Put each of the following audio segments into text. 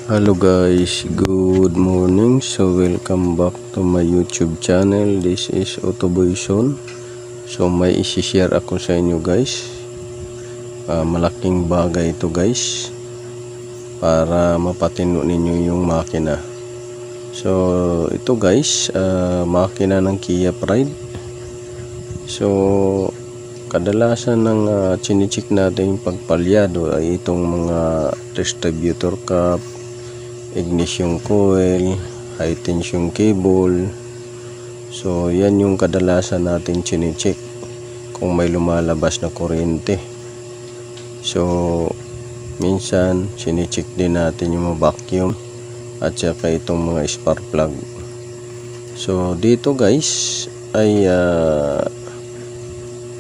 Hello guys, good morning. So welcome back to my YouTube channel. This is Autoboyson. So may isi-share ako sa inyo guys. Malaking bagay ito guys, para mapatino ninyo yung makina. So ito guys, makina ng Kia Pride. So kadalasan ng chinichik natin pagpalyado ay itong mga distributor cap, ignition coil, high tension cable. So yan yung kadalasan natin chinichik kung may lumalabas na kuryente. So minsan chinichik din natin yung mga vacuum at saka itong mga spark plug. So dito guys ay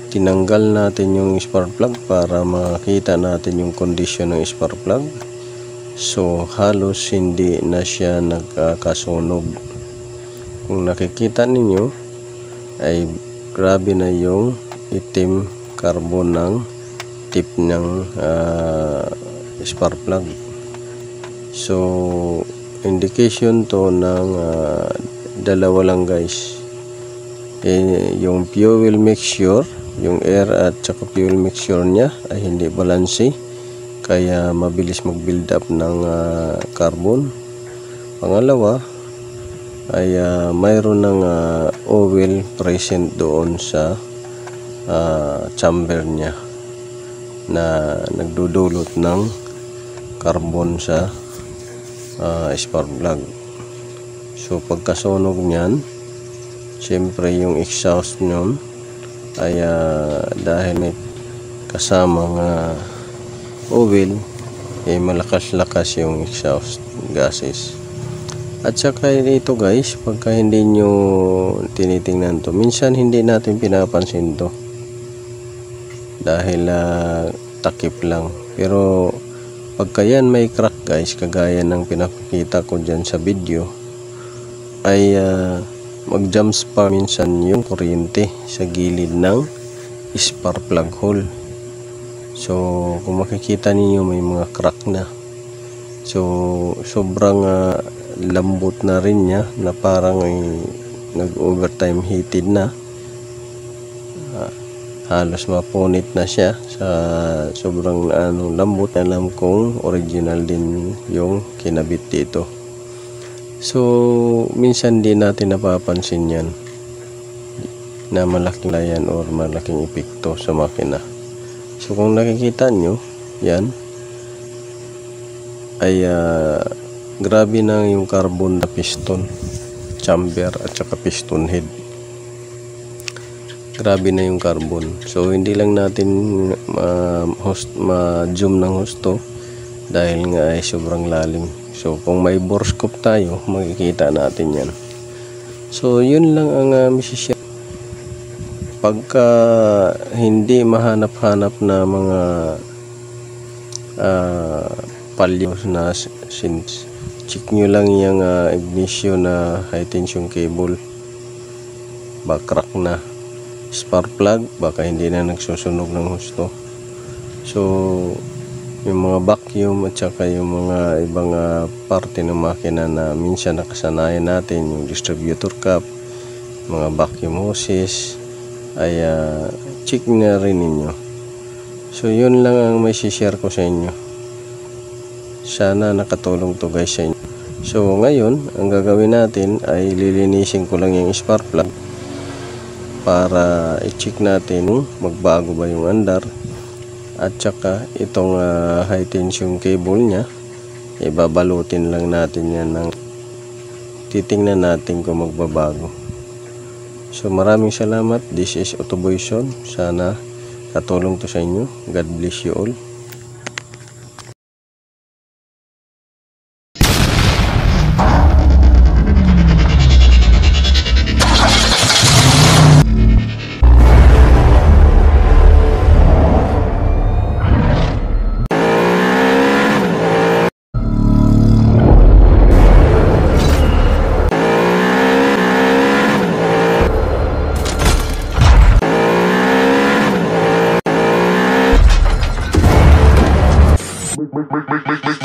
tinanggal natin yung spark plug para makita natin yung condition ng spark plug. So halos hindi na siya nagkakasunog. Kung nakikita ninyo ay grabe na yung itim carbon ng tip ng spark plug. So indication to ng dalawa lang guys. Yung fuel mixture, yung air at saka fuel mixture niya ay hindi balanse, kaya mabilis mag build up ng carbon. Pangalawa ay mayroon ng oil present doon sa chamber niya na nagdudulot ng carbon sa spark plug. So pagkasunog niyan, siyempre yung exhaust nyon ay dahil may kasamang oil, malakas-lakas yung exhaust gases. At saka ito guys, pagka hindi nyo tinitingnan to, minsan hindi natin pinapansin to dahil takip lang. Pero pagka yan may crack guys, kagaya ng pinakita ko dyan sa video, ay mag-jump pa minsan yung kuryente sa gilid ng spark plug hole. So kung makikita niyo may mga crack na. So sobrang lambot na rin niya, na parang nag-overtime heated na. Halos mapunit na siya sa sobrang lambot. Alam kong original din yung kinabit dito. So minsan din natin napapansin yan na malaking layan or malaking epekto sa makina. So kung nakikita nyo yan ay grabe na yung carbon na piston chamber at saka piston head. Grabe na yung carbon. So hindi lang natin ma-zoom ng husto dahil nga ay sobrang lalim. So kung may bore scope tayo, makikita natin yan. So yun lang ang misishare. Pagka hindi mahanap-hanap na mga palyo na since, check nyo lang yung ignition na high tension cable, baka crack na. Spark plug, baka hindi na nagsusunog ng husto. So yung mga vacuum at saka yung mga ibang parte ng makina na minsan nakasanayan natin, yung distributor cap, mga vacuum hoses, ay check na rin ninyo. So yun lang ang may share ko sa inyo. Sana nakatulong to guys sa inyo. So ngayon ang gagawin natin ay lilinisin ko lang yung spark plug para i-check natin magbago ba yung andar. At saka itong high tension cable nya, ibabalutin lang natin yan ng titingnan natin kung magbabago. So maraming salamat. This is Autoboyson. Sana katulong to sa inyo. God bless you all. Make